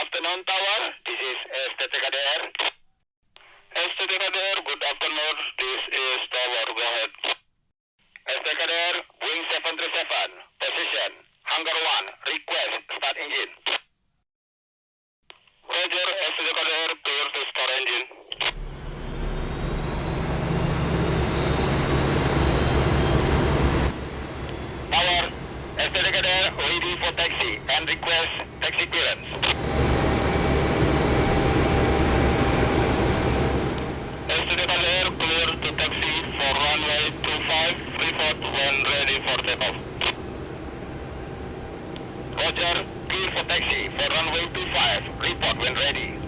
afternoon, Tower. This is STTKDR. STTKDR, good afternoon. This is Tower. Go ahead. STTKDR, Wing 737. Position. Hangar 1. Request. Start engine. Roger, STTKDR, clear to start engine. Tower, STTKDR, ready for taxi and request taxi clearance. STTKDR, clear to taxi for runway 25, report when ready for takeoff. Roger, clear for taxi for runway 25, report when ready.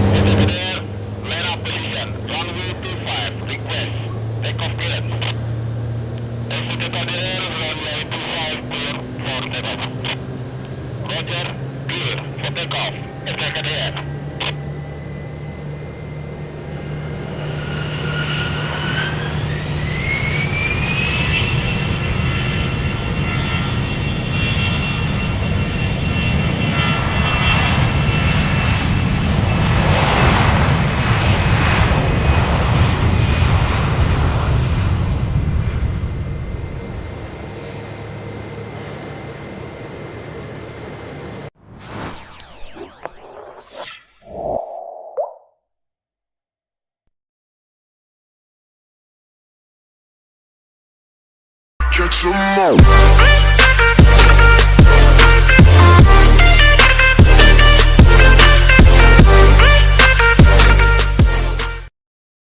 STTKDR, man up position, runway 25, request takeoff clearance. STTKDR, runway 25, clear for takeoff. Roger, clear for takeoff. STTKDR. Catch 'em all.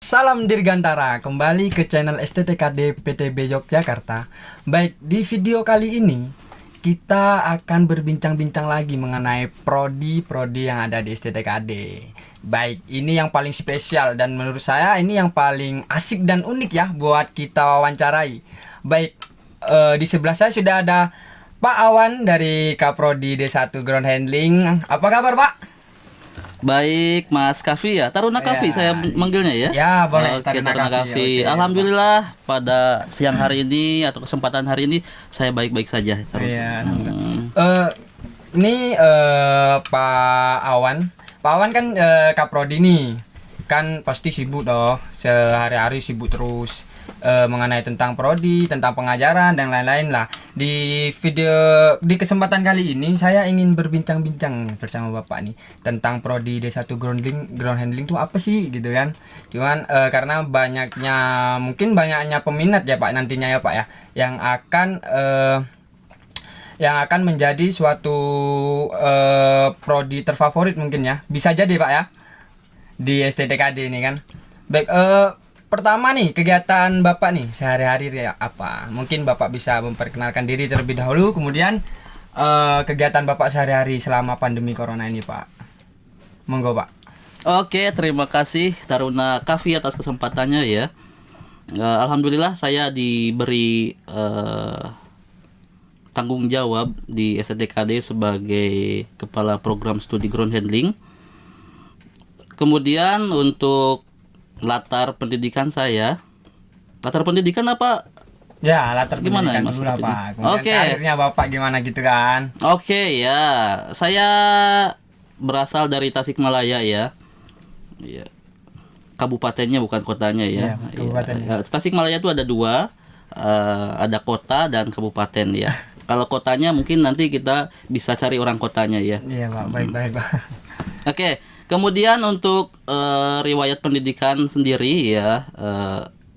Salam Dirgantara, kembali ke channel STTKD PTB Yogyakarta. Baik, di video kali ini kita akan berbincang-bincang lagi mengenai prodi-prodi yang ada di STTKD. Baik, ini yang paling spesial dan menurut saya ini yang paling asik dan unik ya buat kita wawancarai. Baik, di sebelah saya sudah ada Pak Awan dari Kaprodi D1 Ground Handling. Apa kabar, Pak? Baik, Mas Kavi ya. Taruna Kavi saya manggilnya ya. Ya, boleh. Oke, Taruna Kavi. Oke. Alhamdulillah pada siang hari ini atau kesempatan hari ini saya baik-baik saja. Iya, ini Pak Awan. Pak Awan kan Kaprodi nih. Kan pasti sibuk dong. Sehari-hari sibuk terus mengenai tentang prodi, tentang pengajaran dan lain-lain lah. Di kesempatan kali ini saya ingin berbincang-bincang bersama Bapak nih tentang prodi D1 ground handling itu apa sih gitu kan. Cuman karena mungkin banyaknya peminat ya Pak nantinya ya Pak ya yang akan menjadi suatu prodi terfavorit mungkin ya. Bisa jadi Pak ya di STTKD ini kan. Baik, pertama nih kegiatan Bapak nih sehari-hari ya apa? Mungkin Bapak bisa memperkenalkan diri terlebih dahulu, kemudian kegiatan Bapak sehari-hari selama pandemi corona ini Pak. Monggo Pak. Oke, terima kasih Taruna Kavi atas kesempatannya ya. Alhamdulillah saya diberi tanggung jawab di STTKD sebagai Kepala Program Studi Ground Handling. Kemudian untuk latar pendidikan apa? Ya, latar Gimana, pendidikan Mas? dulu lah Pak. Kemudian Oke. karirnya Bapak gimana gitu kan? Oke ya, saya berasal dari Tasikmalaya ya. Iya. Kabupatennya bukan kotanya ya. Iya, kabupatennya. Iya. Tasikmalaya itu ada dua, ada kota dan kabupaten ya. Kalau kotanya mungkin nanti kita bisa cari orang kotanya ya. Iya Pak, baik-baik Pak. Oke, kemudian untuk riwayat pendidikan sendiri ya,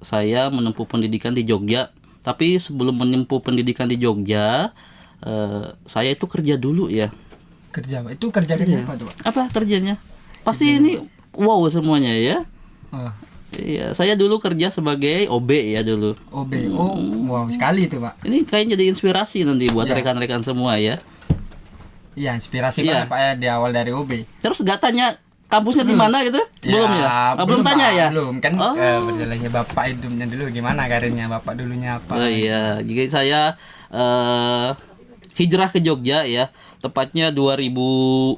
saya menempuh pendidikan di Jogja. Tapi sebelum menempuh pendidikan di Jogja, saya itu kerja dulu ya. Kerja Pak. Itu kerja apa tuh Pak? Apa kerjanya? Pasti ini wow semuanya ya. Oh, Iya, saya dulu kerja sebagai OB ya dulu. OB. Oh, wow sekali itu Pak. Ini kayaknya jadi inspirasi nanti buat Iya. rekan-rekan semua ya. Iya, inspirasi Iya. Pak ya di awal dari OB. Terus gak tanya kampusnya di mana gitu? Belum ya? Belum Pak, tanya ya? Belum kan Oh. berjalannya Bapak hidupnya dulu gimana karirnya Bapak dulunya apa? Oh iya, jadi saya hijrah ke Jogja ya, tepatnya 2009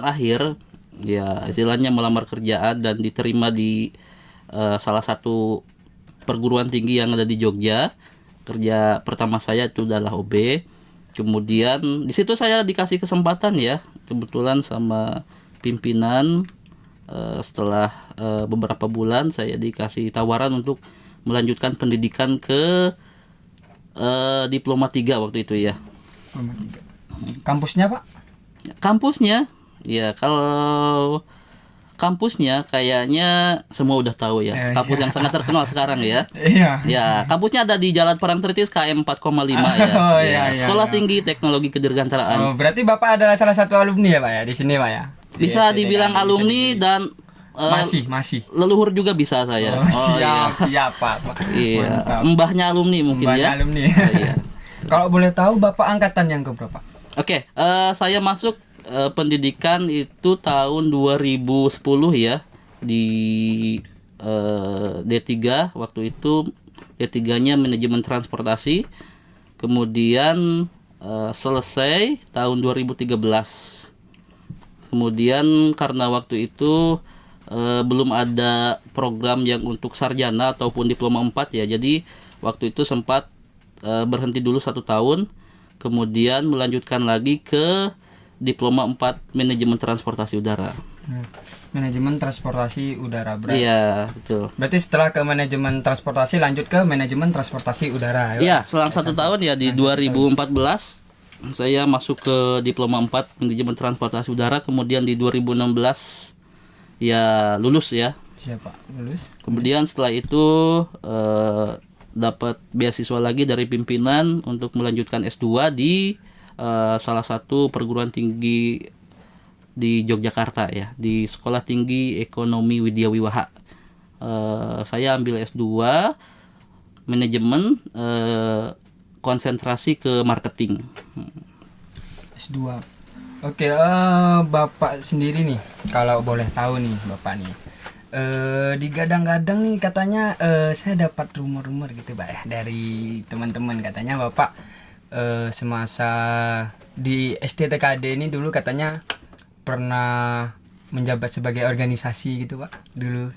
akhir Ya, istilahnya melamar kerjaan dan diterima di salah satu perguruan tinggi yang ada di Jogja. Kerja pertama saya itu adalah OB. Kemudian di situ saya dikasih kesempatan ya, kebetulan sama pimpinan. Setelah beberapa bulan saya dikasih tawaran untuk melanjutkan pendidikan ke Diploma 3 waktu itu ya. Kampusnya Pak? Kampusnya, ya kalau kampusnya kayaknya semua udah tahu ya. Kampus yang sangat terkenal sekarang ya. Iya. Ya, kampusnya ada di Jalan Parangtritis KM 4,5 ya. Oh, Ya, iya, Sekolah iya. Tinggi Teknologi Kedirgantaraan. Oh, berarti Bapak adalah salah satu alumni ya Pak ya di sini Pak ya? Bisa Di STTKD, dibilang bisa alumni dibilang. dan Masih. leluhur juga bisa saya. Oh, siap, iya. siap Pak. Iya, Mantap. mbahnya alumni mungkin Banyak ya. alumni. Oh, iya. Kalau boleh tahu Bapak angkatan yang keberapa? Oke, saya masuk pendidikan itu tahun 2010 ya di D3 waktu itu. D3-nya manajemen transportasi. Kemudian selesai tahun 2013. Kemudian karena waktu itu belum ada program yang untuk sarjana ataupun diploma 4 ya. Jadi waktu itu sempat berhenti dulu 1 tahun. Kemudian melanjutkan lagi ke diploma 4 manajemen transportasi udara. Manajemen transportasi udara berarti. Iya, betul. Berarti setelah ke manajemen transportasi lanjut ke manajemen transportasi udara. Iya, selang 1 tahun ya di 2014 saya masuk ke diploma 4 manajemen transportasi udara. Kemudian di 2016 ya lulus ya. Siapa? Lulus? Kemudian setelah itu dapat beasiswa lagi dari pimpinan untuk melanjutkan S2 di salah satu perguruan tinggi di Yogyakarta ya, di Sekolah Tinggi Ekonomi Widya Wiwaha. Saya ambil S2 manajemen, konsentrasi ke marketing. S2. Oke, Bapak sendiri nih, kalau boleh tahu nih Bapak nih, digadang-gadang nih katanya saya dapat rumor-rumor gitu Pak ya dari teman-teman, katanya Bapak semasa di STTKD ini dulu katanya pernah menjabat sebagai organisasi gitu Pak dulu.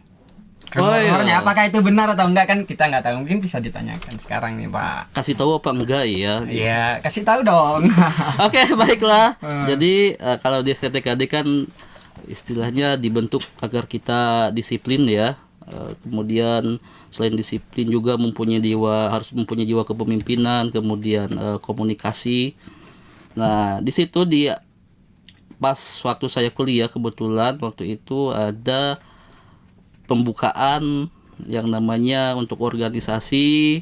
Rumornya apakah itu benar atau enggak kan kita nggak tahu, mungkin bisa ditanyakan sekarang nih Pak. Kasih tahu apa enggak ya? Iya, kasih tahu dong. Oke, baiklah. Jadi kalau di STTKD kan istilahnya dibentuk agar kita disiplin ya. Kemudian selain disiplin juga harus mempunyai jiwa kepemimpinan, kemudian komunikasi. Nah, di situ pas waktu saya kuliah kebetulan waktu itu ada pembukaan yang namanya untuk organisasi.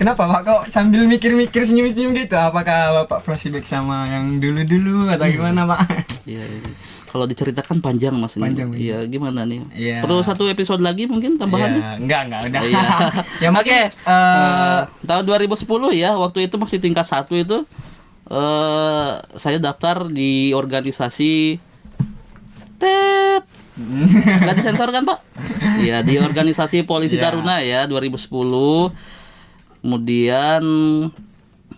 Kenapa Pak kok sambil mikir-mikir senyum-senyum gitu? Apakah Bapak flashback sama yang dulu-dulu atau gimana Pak? Iya, kalau diceritakan panjang Mas ini. Panjang, Iya, gimana nih? Iya. Perlu 1 episode lagi mungkin tambahannya? Ya, enggak udah. Iya. Ya mungkin Tahun 2010 ya, waktu itu masih tingkat 1 itu saya daftar di organisasi nggak disensor kan Pak? Iya, di organisasi Polisi Iya. Taruna ya 2010. Kemudian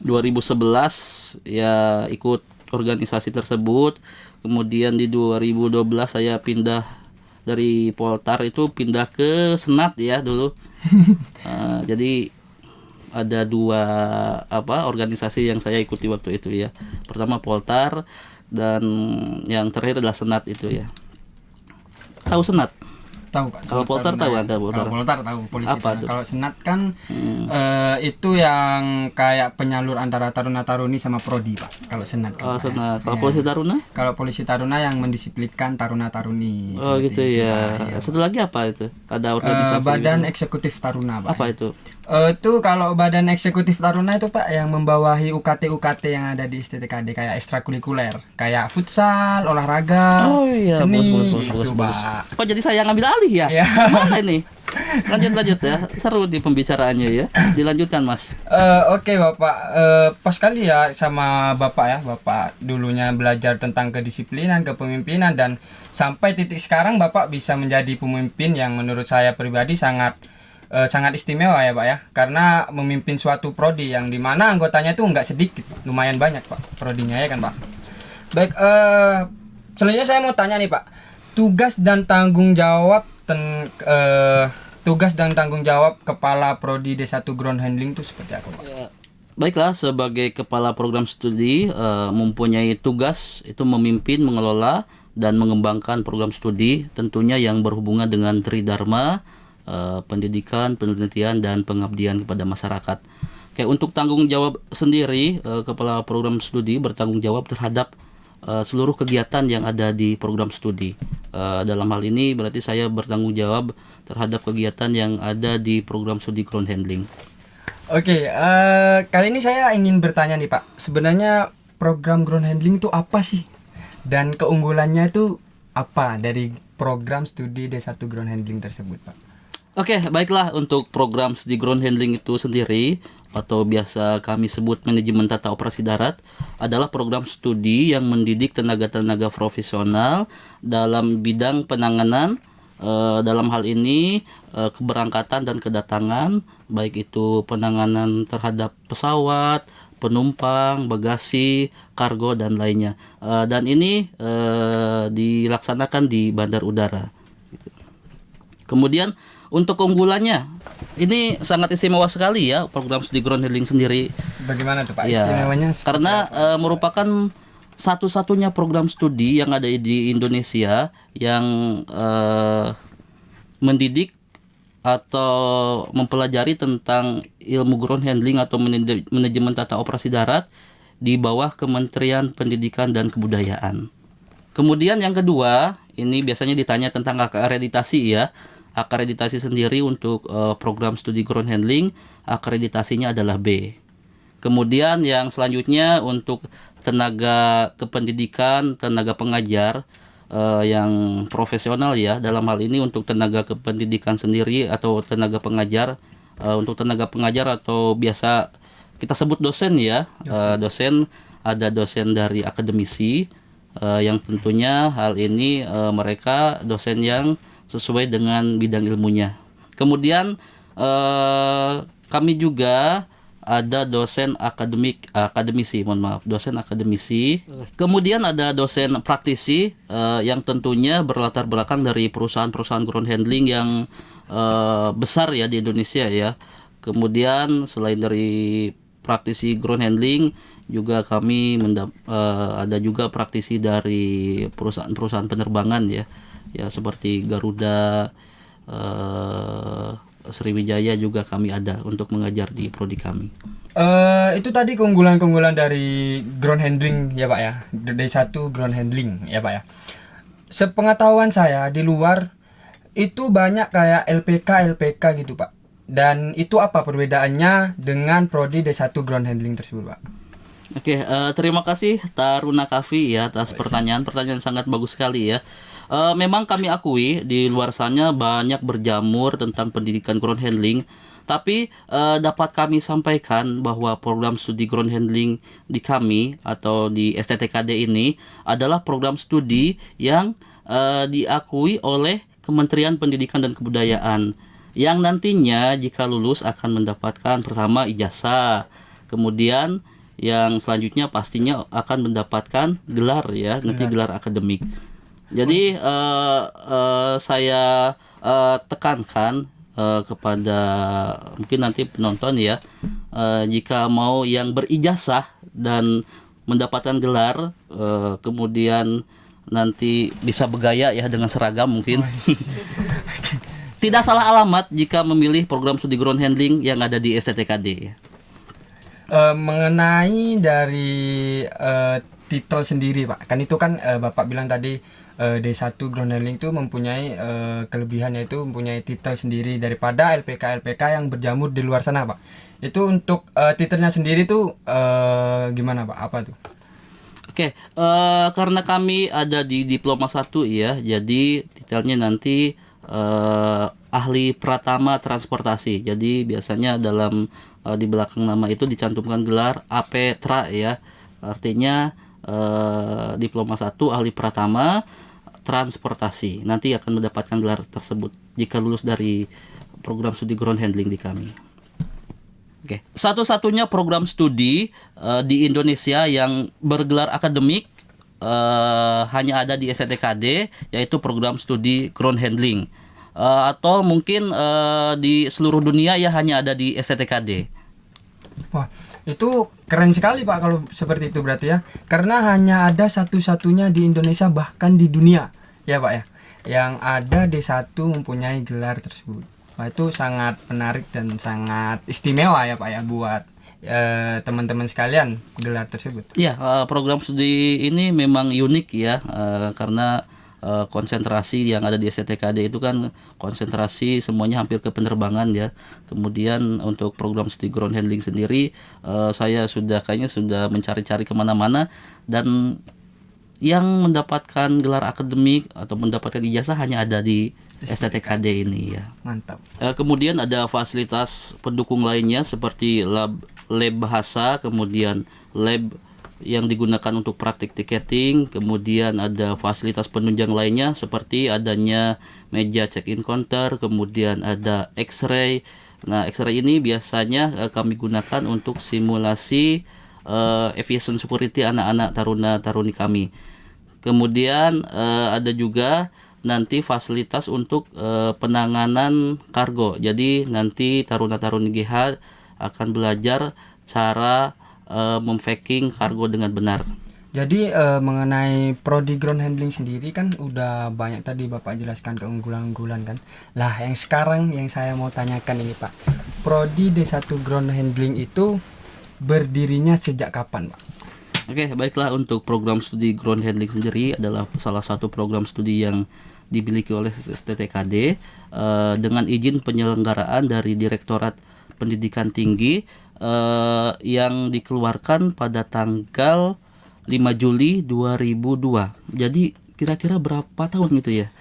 2011 ya ikut organisasi tersebut. Kemudian di 2012 saya pindah dari Poltar itu pindah ke Senat ya dulu. Jadi ada 2 organisasi yang saya ikuti waktu itu ya. Pertama Poltar dan yang terakhir adalah Senat itu ya. Tahu Senat? tahu Pak. Kalau Senat Poltar Taruna tahu ya. ada Poltar. Kalau Poltar tahu polisi. Apa Taruna. tuh? Kalau Senat kan itu yang kayak penyalur antara taruna-taruni sama prodi Pak. Kalau Senat kan. Oh, Pak. Senat. Kalau Iya. Polisi Taruna? Kalau polisi taruna yang mendisiplinkan taruna-taruni. Oh seperti gitu itu, ya. Pak. Iya. Satu lagi apa itu? Ada organisasi. Badan gitu. Eksekutif Taruna Pak. Apa itu? Itu kalau Badan Eksekutif Taruna itu Pak yang membawahi UKT yang ada di STTKD kayak ekstrakurikuler, kayak futsal, olahraga, seni gitu Pak. Oh jadi saya ngambil alih ya? Iya. Mana ini? Lanjut ya. Seru di pembicaraannya ya. Dilanjutkan Mas. Oke Bapak, pas kali ya sama Bapak ya, Bapak dulunya belajar tentang kedisiplinan, kepemimpinan, dan sampai titik sekarang Bapak bisa menjadi pemimpin yang menurut saya pribadi sangat istimewa ya Pak ya, karena memimpin suatu prodi yang dimana anggotanya itu nggak sedikit, lumayan banyak Pak prodinya ya kan Pak. Baik, selanjutnya saya mau tanya nih Pak, tugas dan tanggung jawab tugas dan tanggung jawab Kepala Prodi D1 Ground Handling itu seperti apa Pak? Ya, baiklah, sebagai kepala program studi mempunyai tugas itu memimpin, mengelola dan mengembangkan program studi tentunya yang berhubungan dengan Tridharma, pendidikan, penelitian dan pengabdian kepada masyarakat. Oke, untuk tanggung jawab sendiri, kepala program studi bertanggung jawab terhadap seluruh kegiatan yang ada di program studi. Dalam hal ini berarti saya bertanggung jawab terhadap kegiatan yang ada di program studi ground handling. Oke, kali ini saya ingin bertanya nih Pak, sebenarnya program ground handling itu apa sih? Dan keunggulannya itu apa dari program studi D1 ground handling tersebut Pak? Oke, baiklah, untuk program studi ground handling itu sendiri atau biasa kami sebut manajemen tata operasi darat adalah program studi yang mendidik tenaga-tenaga profesional dalam bidang penanganan dalam hal ini keberangkatan dan kedatangan, baik itu penanganan terhadap pesawat, penumpang, bagasi, kargo dan lainnya. Dan ini dilaksanakan di bandar udara. Kemudian untuk keunggulannya, ini sangat istimewa sekali ya program studi ground handling sendiri. Bagaimana tuh Pak Ya, istimewanya? karena merupakan satu-satunya program studi yang ada di Indonesia yang mendidik atau mempelajari tentang ilmu ground handling atau manajemen tata operasi darat di bawah Kementerian Pendidikan dan Kebudayaan. Kemudian yang kedua, ini biasanya ditanya tentang akreditasi ya. Akreditasi sendiri untuk program studi ground handling, akreditasinya adalah B. Kemudian yang selanjutnya untuk tenaga kependidikan, tenaga pengajar yang profesional ya. Dalam hal ini untuk tenaga kependidikan sendiri atau tenaga pengajar, untuk tenaga pengajar atau biasa kita sebut dosen ya. Dosen ada dosen dari akademisi yang tentunya hal ini mereka dosen yang sesuai dengan bidang ilmunya. Kemudian kami juga ada dosen akademisi, dosen akademisi. Kemudian ada dosen praktisi yang tentunya berlatar belakang dari perusahaan-perusahaan ground handling yang besar ya di Indonesia ya. Kemudian selain dari praktisi ground handling juga kami ada juga praktisi dari perusahaan-perusahaan penerbangan ya seperti Garuda, Sriwijaya juga kami ada untuk mengajar di prodi kami. Itu tadi keunggulan-keunggulan dari ground handling ya Pak ya, D1 ground handling ya Pak ya. Sepengetahuan saya di luar itu banyak kayak LPK gitu Pak. Dan itu apa perbedaannya dengan prodi D1 ground handling tersebut Pak? Oke, terima kasih Taruna Kavi ya atas pertanyaan sangat bagus sekali ya. Memang kami akui di luar sana banyak berjamur tentang pendidikan ground handling, tapi dapat kami sampaikan bahwa program studi ground handling di kami atau di STTKD ini adalah program studi yang diakui oleh Kementerian Pendidikan dan Kebudayaan, yang nantinya jika lulus akan mendapatkan pertama ijazah, kemudian yang selanjutnya pastinya akan mendapatkan gelar ya, nanti gelar akademik. Jadi saya tekankan kepada mungkin nanti penonton ya, jika mau yang berijazah dan mendapatkan gelar, kemudian nanti bisa bergaya ya dengan seragam mungkin. Tidak salah alamat jika memilih program studi ground handling yang ada di STTKD. Mengenai dari titel sendiri Pak, kan itu kan Bapak bilang tadi D1 ground handling itu mempunyai kelebihan, yaitu mempunyai titel sendiri daripada LPK yang berjamur di luar sana Pak. Itu untuk titelnya sendiri tuh gimana Pak? Apa tuh? Oke, karena kami ada di diploma 1 ya, jadi titelnya nanti ahli pratama transportasi. Jadi biasanya dalam di belakang nama itu dicantumkan gelar APTRA ya. Artinya diploma 1 ahli pratama transportasi. Nanti akan mendapatkan gelar tersebut jika lulus dari program studi ground handling di kami. Oke, satu-satunya program studi di Indonesia yang bergelar akademik hanya ada di STTKD, yaitu program studi ground handling. Atau mungkin di seluruh dunia ya hanya ada di STTKD. Wah, itu keren sekali Pak kalau seperti itu berarti ya. Karena hanya ada satu-satunya di Indonesia bahkan di dunia ya Pak ya, yang ada D1 mempunyai gelar tersebut. Wah, itu sangat menarik dan sangat istimewa ya Pak ya buat teman-teman sekalian gelar tersebut. Ya, program studi ini memang unik ya, karena konsentrasi yang ada di STTKD itu kan konsentrasi semuanya hampir ke penerbangan ya. Kemudian untuk program studi ground handling sendiri, saya kayaknya sudah mencari-cari kemana-mana, dan yang mendapatkan gelar akademik atau mendapatkan ijazah hanya ada di STTKD ini ya. Mantap. Kemudian ada fasilitas pendukung lainnya seperti lab bahasa, kemudian lab yang digunakan untuk praktik tiketing, kemudian ada fasilitas penunjang lainnya seperti adanya meja check-in counter, kemudian ada X-ray. Nah, X-ray ini biasanya kami gunakan untuk simulasi aviation security anak-anak taruna-taruni kami. Kemudian ada juga nanti fasilitas untuk penanganan kargo. Jadi nanti taruna-taruni GH akan belajar cara memfacking kargo dengan benar. Jadi mengenai prodi ground handling sendiri kan udah banyak tadi Bapak jelaskan keunggulan-unggulan kan. Lah yang sekarang yang saya mau tanyakan ini Pak, prodi D1 ground handling itu berdirinya sejak kapan Pak? Oke, baiklah, untuk program studi ground handling sendiri adalah salah satu program studi yang dimiliki oleh STTKD dengan izin penyelenggaraan dari Direktorat Pendidikan Tinggi yang dikeluarkan pada tanggal 5 Juli 2002. Jadi kira-kira berapa tahun itu ya?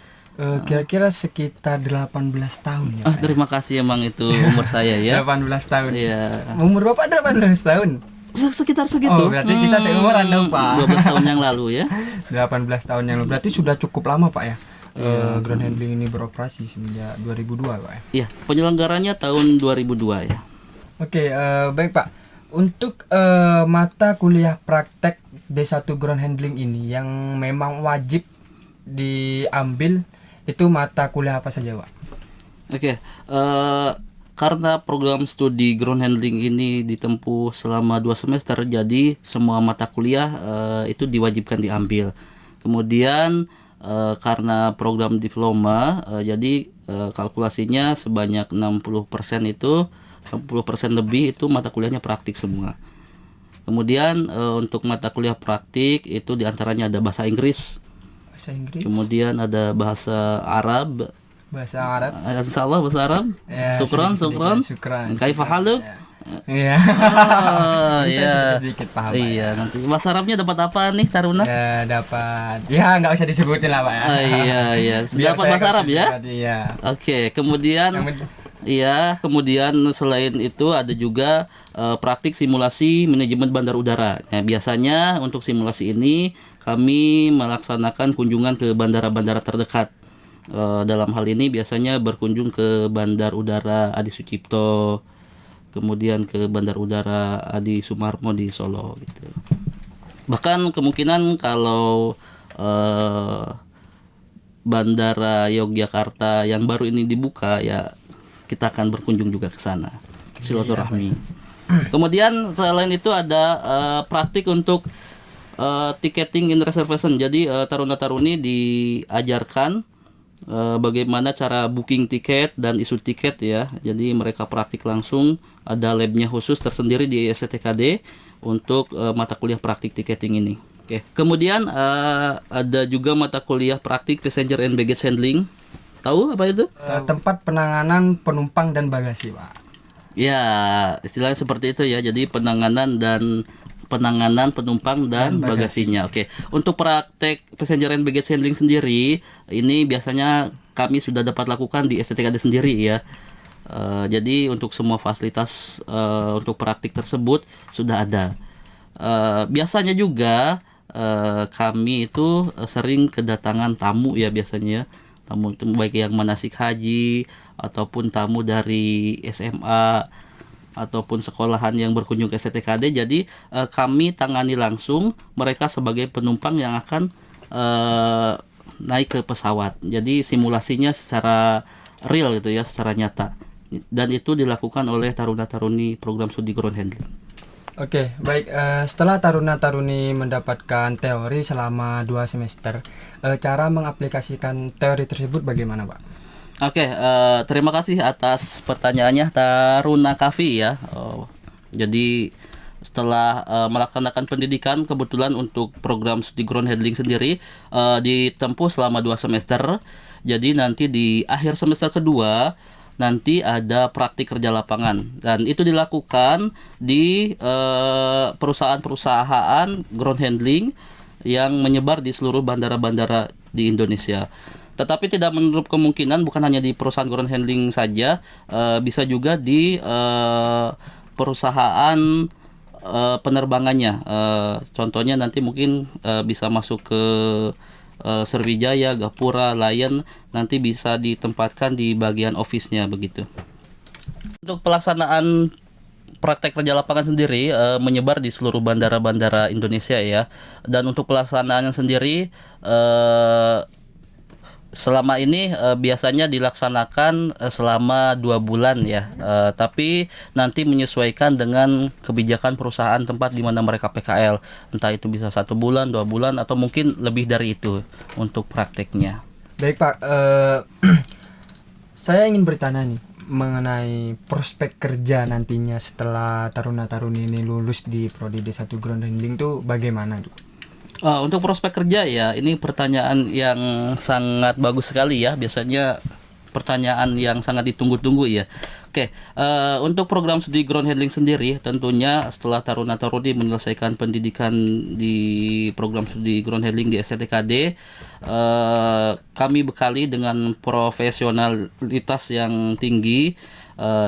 Kira-kira sekitar 18 tahun ya. Terima kasih, emang itu umur saya ya. 18 tahun. Iya. Umur Bapak 18 tahun. Sekitar segitu. Oh, berarti kita seumuran dong, Pak. 12 tahun yang lalu ya. 18 tahun yang lalu. Berarti sudah cukup lama, Pak ya. Ground handling ini beroperasi semenjak 2002, Pak ya. Iya, penyelenggaranya tahun 2002 ya. Oke, baik Pak. Untuk mata kuliah praktek D1 ground handling ini yang memang wajib diambil itu mata kuliah apa saja, Pak? Oke, karena program studi ground handling ini ditempuh selama 2 semester, jadi semua mata kuliah itu diwajibkan diambil. Kemudian karena program diploma, jadi kalkulasinya sebanyak 60% itu 60% lebih itu mata kuliahnya praktik semua. Kemudian untuk mata kuliah praktik itu diantaranya ada bahasa Inggris, kemudian ada bahasa Arab. Bahasa Arab. Insyaallah bahasa Arab. Ya, Syukran. Kaifa haluk? Iya. Iya. Sedikit paham. Iya, nanti bahasa Arabnya dapat apa nih Taruna? Ya, dapat. Ya, nggak usah disebutin lah, Pak ya. Iya. Dapat bahasa Arab ya? Iya. Oke, kemudian kemudian selain itu ada juga praktik simulasi manajemen bandar udara. Nah, biasanya untuk simulasi ini kami melaksanakan kunjungan ke bandara-bandara terdekat. Dalam hal ini biasanya berkunjung ke Bandar Udara Adi Sucipto, kemudian ke Bandar Udara Adi Sumarmo di Solo gitu. Bahkan kemungkinan kalau Bandara Yogyakarta yang baru ini dibuka ya kita akan berkunjung juga ke sana, silaturahmi. Kemudian selain itu ada praktik untuk ticketing in reservation. Jadi taruna-taruni diajarkan bagaimana cara booking tiket dan isu tiket ya. Jadi mereka praktik langsung, ada labnya khusus tersendiri di STTKD untuk mata kuliah praktik ticketing ini. Oke. Kemudian ada juga mata kuliah praktik passenger and baggage handling. Tahu apa itu? Tempat penanganan penumpang dan bagasi, Pak. Ya, istilahnya seperti itu ya. Jadi penanganan penumpang dan bagasinya. Oke. Untuk praktek passenger and baggage handling sendiri, ini biasanya kami sudah dapat lakukan di STTKD sendiri ya. Jadi untuk semua fasilitas untuk praktik tersebut sudah ada. Biasanya juga kami itu sering kedatangan tamu ya biasanya. Tamu baik yang manasik haji ataupun tamu dari SMA. ataupun sekolahan yang berkunjung ke STTKD. Jadi kami tangani langsung mereka sebagai penumpang yang akan naik ke pesawat. Jadi simulasinya secara real gitu ya, secara nyata. Dan itu dilakukan oleh taruna-taruni program studi ground handling. Oke, baik. Setelah taruna-taruni mendapatkan teori selama 2 semester, cara mengaplikasikan teori tersebut bagaimana, Pak? Oke, terima kasih atas pertanyaannya Taruna Kavi ya. Jadi setelah melaksanakan pendidikan, kebetulan untuk program studi ground handling sendiri ditempuh selama 2 semester. Jadi nanti di akhir semester kedua nanti ada praktik kerja lapangan, dan itu dilakukan di perusahaan-perusahaan ground handling yang menyebar di seluruh bandara-bandara di Indonesia. Tetapi tidak menutup kemungkinan bukan hanya di perusahaan ground handling saja, bisa juga di perusahaan penerbangannya. Contohnya nanti mungkin bisa masuk ke Sriwijaya, Gapura, Lion, nanti bisa ditempatkan di bagian office-nya begitu. Untuk pelaksanaan praktek kerja lapangan sendiri menyebar di seluruh bandara-bandara Indonesia ya. Dan untuk pelaksanaannya sendiri selama ini biasanya dilaksanakan selama 2 bulan ya, tapi nanti menyesuaikan dengan kebijakan perusahaan tempat di mana mereka PKL, entah itu bisa 1 bulan, 2 bulan, atau mungkin lebih dari itu untuk prakteknya. Baik Pak, saya ingin bertanya nih mengenai prospek kerja nantinya setelah taruna-taruni ini lulus di Prodi D1 Ground Handling itu bagaimana, Duk? Untuk prospek kerja ya, ini pertanyaan yang sangat bagus sekali ya. Biasanya pertanyaan yang sangat ditunggu-tunggu ya. Oke, untuk program studi ground handling sendiri, tentunya setelah taruna-taruni menyelesaikan pendidikan di program studi ground handling di STTKD, kami bekali dengan profesionalitas yang tinggi,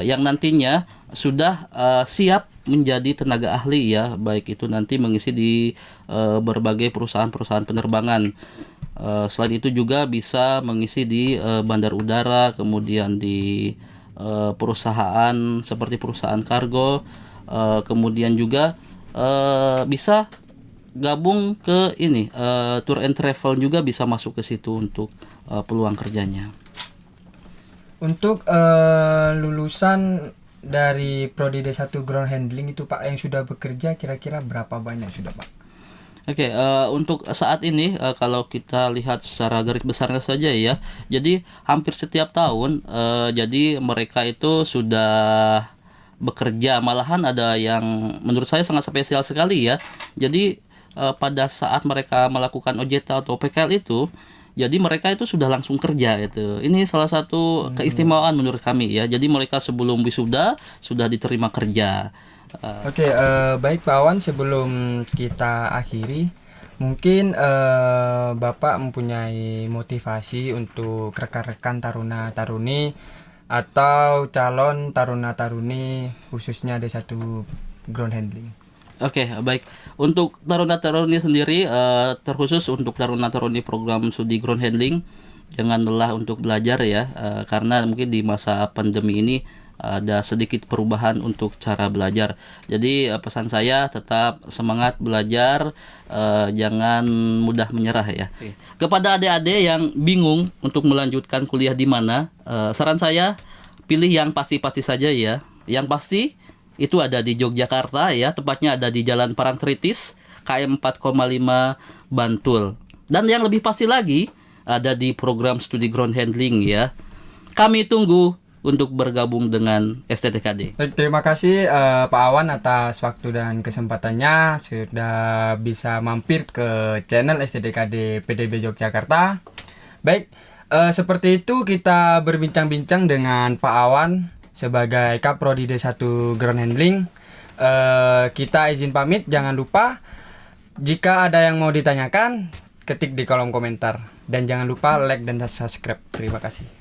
yang nantinya sudah siap menjadi tenaga ahli ya, baik itu nanti mengisi di berbagai perusahaan-perusahaan penerbangan. Selain itu juga bisa mengisi di bandar udara, kemudian di perusahaan seperti perusahaan kargo, kemudian juga bisa gabung ke ini tour and travel, juga bisa masuk ke situ untuk peluang kerjanya. Untuk lulusan dari Prodi D1 Ground Handling itu Pak yang sudah bekerja kira-kira berapa banyak sudah Pak? Oke, untuk saat ini kalau kita lihat secara garis besarnya saja ya, jadi hampir setiap tahun jadi mereka itu sudah bekerja, malahan ada yang menurut saya sangat spesial sekali ya. Jadi pada saat mereka melakukan OJT atau PKL itu, jadi mereka itu sudah langsung kerja itu. Ini salah satu keistimewaan menurut kami ya. Jadi mereka sebelum wisuda sudah diterima kerja. Oke, baik Pak Awan, sebelum kita akhiri, mungkin Bapak mempunyai motivasi untuk rekan-rekan taruna-taruni atau calon taruna-taruni khususnya D1 Ground Handling. Oke, baik. Untuk taruna-taruni sendiri, terkhusus untuk taruna-taruni program studi ground handling, jangan lelah untuk belajar ya, karena mungkin di masa pandemi ini ada sedikit perubahan untuk cara belajar. Jadi pesan saya tetap semangat belajar, jangan mudah menyerah ya. Kepada adik-adik yang bingung untuk melanjutkan kuliah di mana, saran saya pilih yang pasti-pasti saja ya. Yang pasti itu ada di Yogyakarta ya, tepatnya ada di Jalan Parangtritis, KM 4,5 Bantul. Dan yang lebih pasti lagi ada di program studi ground handling ya. Kami tunggu untuk bergabung dengan STTKD. Baik, terima kasih Pak Awan atas waktu dan kesempatannya sudah bisa mampir ke channel STTKD PTB Yogyakarta. Baik, seperti itu kita berbincang-bincang dengan Pak Awan sebagai Kaprodi D1 Ground Handling. Kita izin pamit, jangan lupa jika ada yang mau ditanyakan ketik di kolom komentar dan jangan lupa like dan subscribe. Terima kasih.